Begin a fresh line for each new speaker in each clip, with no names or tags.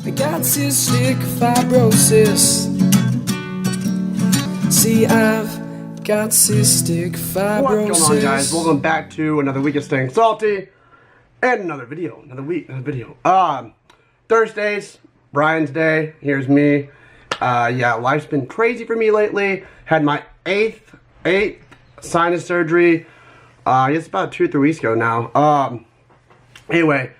I got cystic fibrosis. See, I've got cystic fibrosis.
What's going on, guys? Welcome back to another week of Staying Salty and another video. Thursdays, Brian's day. Here's me. Yeah, life's been crazy for me lately. Had my eighth sinus surgery. It's about 2 or 3 weeks ago now. Anyway,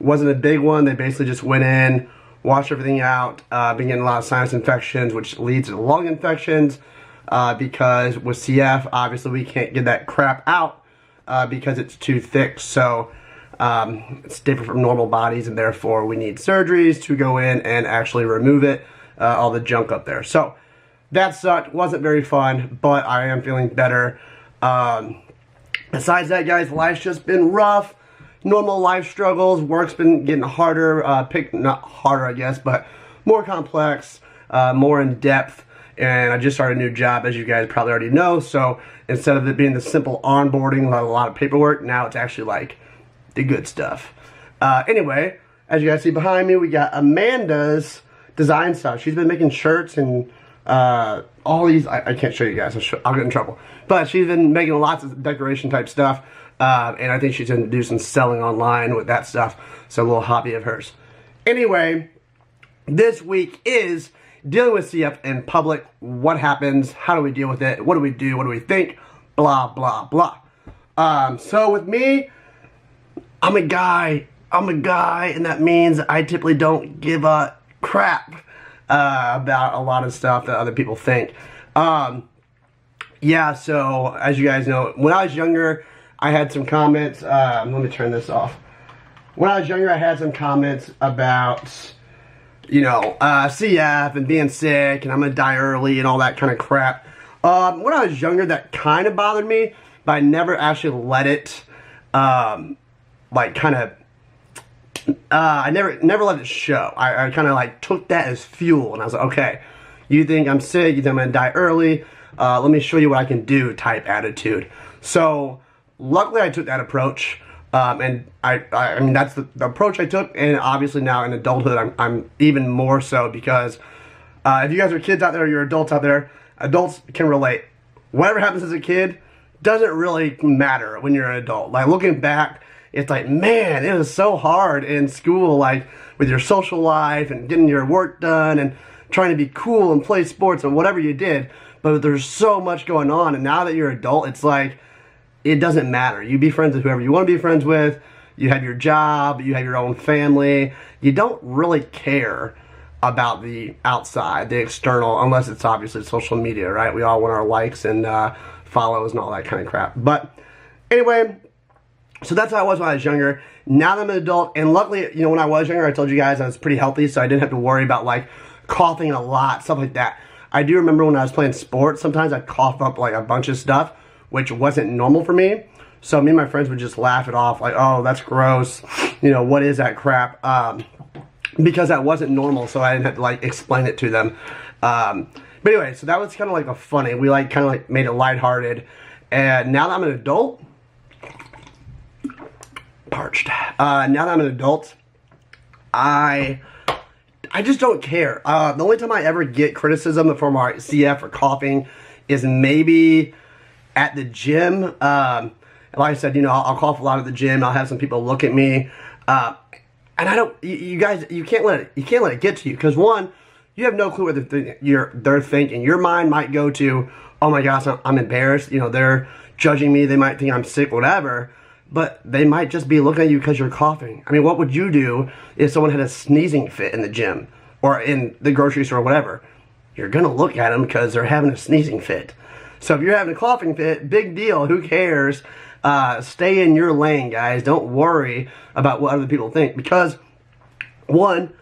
wasn't a big one. They basically just went in, washed everything out. Been getting a lot of sinus infections, which leads to lung infections. Because with CF, obviously we can't get that crap out because it's too thick. So it's different from normal bodies, and therefore we need surgeries to go in and actually remove it, all the junk up there. So that sucked. Wasn't very fun, but I am feeling better. Besides that, guys, life's just been rough. Normal life struggles. Work's been getting harder. Not harder, I guess, but more complex, more in depth. And I just started a new job, as you guys probably already know. So instead of it being the simple onboarding, a lot of paperwork, now it's actually like the good stuff. Anyway, as you guys see behind me, we got Amanda's design stuff. She's been making shirts and all these. I can't show you guys. I'll get in trouble. But she's been making lots of decoration type stuff. And I think she's going to do some selling online with that stuff. So a little hobby of hers. Anyway, this week is dealing with CF in public. What happens? How do we deal with it? What do we do? What do we think? Blah, blah, blah. So with me, I'm a guy, and that means I typically don't give a crap about a lot of stuff that other people think. Yeah, so as you guys know, when I was younger, I had some comments. Let me turn this off. When I was younger, I had some comments about, you know, CF and being sick, and I'm gonna die early and all that kind of crap. When I was younger, that kind of bothered me, but I never actually let it, like, kind of, I never let it show. I kind of, like, took that as fuel, and I was like, okay, you think I'm sick, you think I'm gonna die early, let me show you what I can do type attitude. So, luckily I took that approach. And I mean, that's the approach I took, and obviously now in adulthood, I'm even more so, because if you guys are kids out there, you're adults out there, adults can relate. Whatever happens as a kid doesn't really matter when you're an adult. Like, looking back, it's like, man, it was so hard in school, like, with your social life and getting your work done and trying to be cool and play sports and whatever you did, but there's so much going on, and now that you're an adult, it's like, it doesn't matter. You be friends with whoever you want to be friends with. You have your job. You have your own family. You don't really care about the outside, the external, unless it's obviously social media, right? We all want our likes and follows and all that kind of crap. But anyway, so that's how I was when I was younger. Now that I'm an adult, and luckily, you know, when I was younger, I told you guys I was pretty healthy, so I didn't have to worry about, like, coughing a lot, stuff like that. I do remember when I was playing sports, sometimes I'd cough up, like, a bunch of stuff, which wasn't normal for me. So me and my friends would just laugh it off, like, oh, that's gross. You know, what is that crap? Because that wasn't normal, so I didn't have to, like, explain it to them. But anyway, so that was kind of like a funny. We, like, kind of, like, made it lighthearted. And now that I'm an adult, parched. Now that I'm an adult, I just don't care. The only time I ever get criticism for my CF or coughing is maybe at the gym. Like I said, you know, I'll cough a lot at the gym. I'll have some people look at me, and I don't. You guys, you can't let it get to you, because one, you have no clue what they're thinking. Your mind might go to, oh my gosh, I'm embarrassed. You know, they're judging me. They might think I'm sick, whatever. But they might just be looking at you because you're coughing. I mean, what would you do if someone had a sneezing fit in the gym or in the grocery store or whatever? You're gonna look at them because they're having a sneezing fit. So if you're having a coughing fit, big deal, who cares? Stay in your lane, guys. Don't worry about what other people think, because one,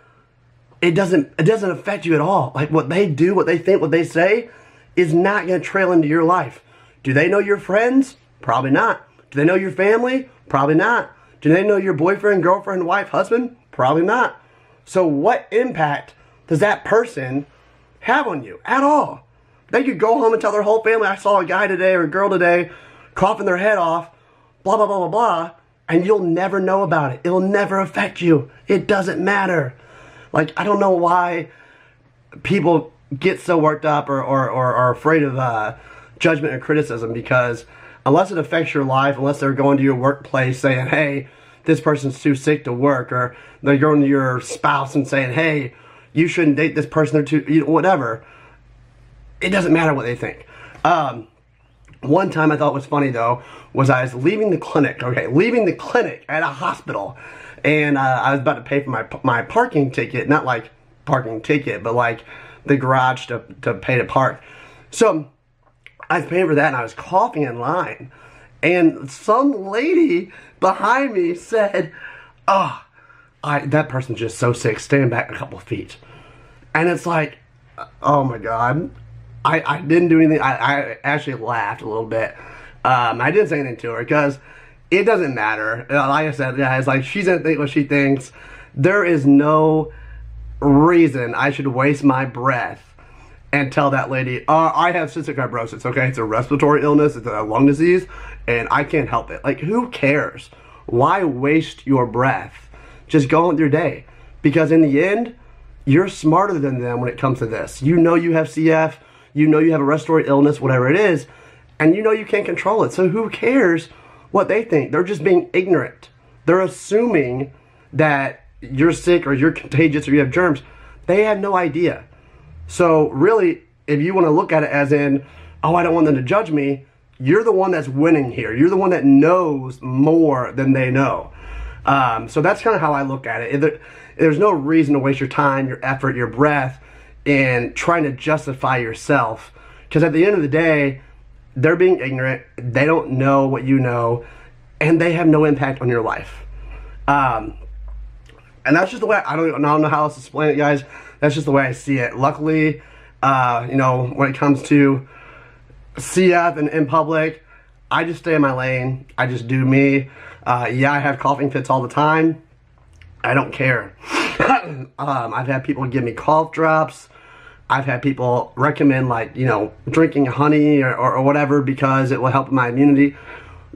it doesn't affect you at all. Like, what they do, what they think, what they say is not going to trail into your life. Do they know your friends? Probably not. Do they know your family? Probably not. Do they know your boyfriend, girlfriend, wife, husband? Probably not. So what impact does that person have on you at all? They could go home and tell their whole family, I saw a guy today or a girl today coughing their head off, blah, blah, blah, blah, blah, and you'll never know about it. It'll never affect you. It doesn't matter. Like, I don't know why people get so worked up or are afraid of judgment and criticism, because unless it affects your life, unless they're going to your workplace saying, hey, this person's too sick to work, or they're going to your spouse and saying, hey, you shouldn't date this person, they're too, whatever. It doesn't matter what they think. One time I thought was funny, though, was I was leaving the clinic at a hospital, and I was about to pay for my parking ticket, not like parking ticket, but like the garage to pay to park. So I was paying for that, and I was coughing in line, and some lady behind me said, oh, that person's just so sick, stand back a couple feet. And it's like, oh my God. I didn't do anything. I actually laughed a little bit. I didn't say anything to her because it doesn't matter. Like I said, yeah, it's like she's gonna think what she thinks. There is no reason I should waste my breath and tell that lady, I have cystic fibrosis, okay? It's a respiratory illness, it's a lung disease, and I can't help it. Like, who cares? Why waste your breath? Just go on with your day. Because in the end, you're smarter than them when it comes to this. You know you have CF, you know you have a respiratory illness, whatever it is, and you know you can't control it. So who cares what they think? They're just being ignorant. They're assuming that you're sick or you're contagious or you have germs. They have no idea. So really, if you want to look at it as in, oh, I don't want them to judge me, you're the one that's winning here. You're the one that knows more than they know. So that's kind of how I look at it. There's no reason to waste your time, your effort, your breath in trying to justify yourself. Because at the end of the day, they're being ignorant. They don't know what you know. And they have no impact on your life. And that's just the way, I don't know how else to explain it, guys. That's just the way I see it. Luckily, you know, when it comes to CF and in public, I just stay in my lane. I just do me. Yeah, I have coughing fits all the time. I don't care. I've had people give me cough drops. I've had people recommend, like, you know, drinking honey or whatever because it will help my immunity.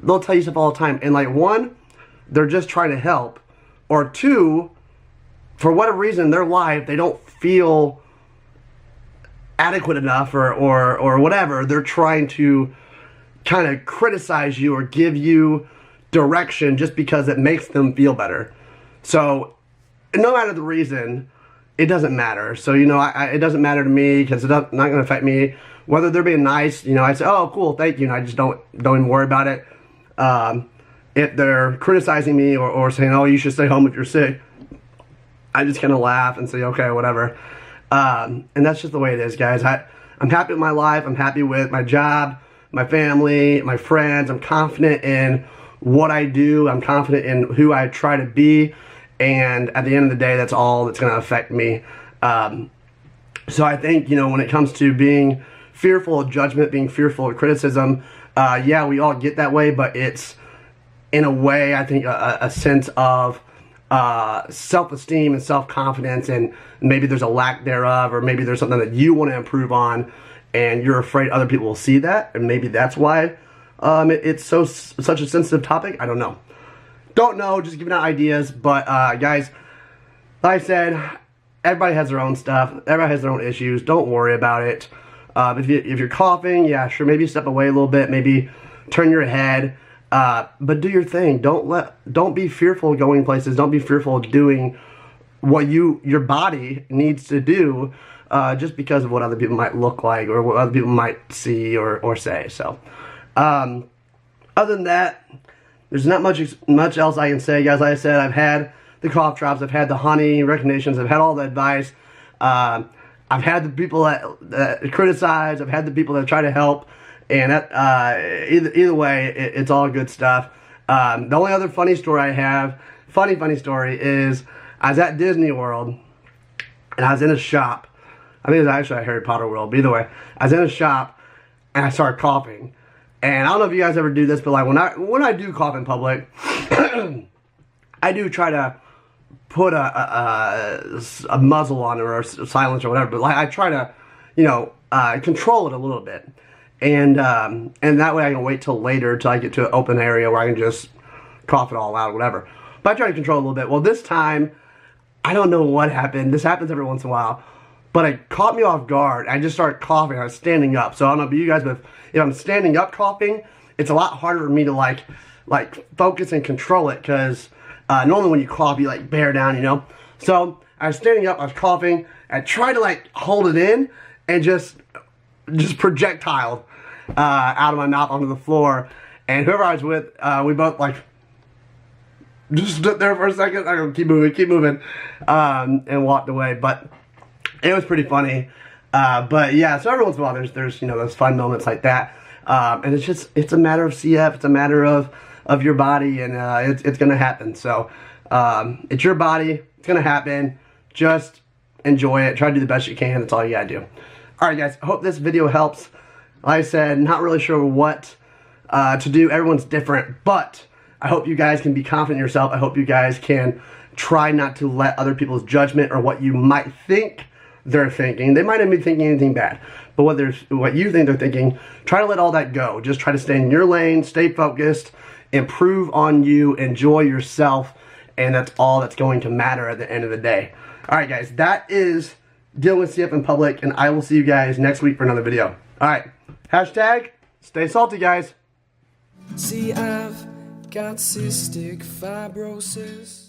They'll tell you stuff all the time. And like, one, they're just trying to help. Or two, for whatever reason in their life, they don't feel adequate enough or whatever. They're trying to kind of criticize you or give you direction just because it makes them feel better. So no matter the reason, it doesn't matter. So, you know, it doesn't matter to me because it's not going to affect me. Whether they're being nice, you know, I say, oh, cool, thank you, and I just don't even worry about it. If they're criticizing me or saying, oh, you should stay home if you're sick, I just kind of laugh and say, okay, whatever. And that's just the way it is, guys. I'm happy with my life. I'm happy with my job, my family, my friends. I'm confident in what I do. I'm confident in who I try to be. And at the end of the day, that's all that's going to affect me. So I think, you know, when it comes to being fearful of judgment, being fearful of criticism, yeah, we all get that way, but it's, in a way, I think, a sense of self-esteem and self-confidence, and maybe there's a lack thereof, or maybe there's something that you want to improve on, and you're afraid other people will see that, and maybe that's why it's such a sensitive topic. I don't know. Don't know, just giving out ideas. But guys, like I said, everybody has their own stuff. Everybody has their own issues. Don't worry about it. If you're coughing, yeah, sure, maybe step away a little bit. Maybe turn your head. But do your thing. Don't be fearful of going places. Don't be fearful of doing what your body needs to do just because of what other people might look like or what other people might see or say. So, other than that, there's not much else I can say, guys. Like I said, I've had the cough drops, I've had the honey recommendations, I've had all the advice. I've had the people that criticize, I've had the people that try to help, and that, either way, it's all good stuff. The only other funny story I have, funny story, is I was at Disney World, and I was in a shop. I think it was actually at Harry Potter World, but either way, I was in a shop, and I started coughing. And I don't know if you guys ever do this, but like when I do cough in public, I do try to put a muzzle on it or a silence or whatever. But like I try to, you know, control it a little bit, and that way I can wait till later till I get to an open area where I can just cough it all out or whatever. But I try to control it a little bit. Well, this time I don't know what happened. This happens every once in a while. But it caught me off guard. I just started coughing. I was standing up. So I don't know about you guys, but if I'm standing up coughing, it's a lot harder for me to like focus and control it, because normally when you cough, you like bear down, you know? So I was standing up, I was coughing, I tried to like hold it in and just projectiled out of my mouth onto the floor. And whoever I was with, we both like just stood there for a second. I go, keep moving, and walked away. But it was pretty funny. But yeah, so every once in a while there's you know, those fun moments like that. And it's a matter of CF, it's a matter of your body, and it's gonna happen. So it's your body, it's gonna happen. Just enjoy it, try to do the best you can. That's all you gotta do. Alright guys, I hope this video helps. Like I said, not really sure what to do. Everyone's different, but I hope you guys can be confident in yourself. I hope you guys can try not to let other people's judgment or what you might think they're thinking. They might not be thinking anything bad, but what you think they're thinking, try to let all that go. Just try to stay in your lane, stay focused, improve on you, enjoy yourself, and that's all that's going to matter at the end of the day. Alright guys, that is dealing with CF in public, and I will see you guys next week for another video. Alright, hashtag stay salty, guys.
See, I've got cystic fibrosis.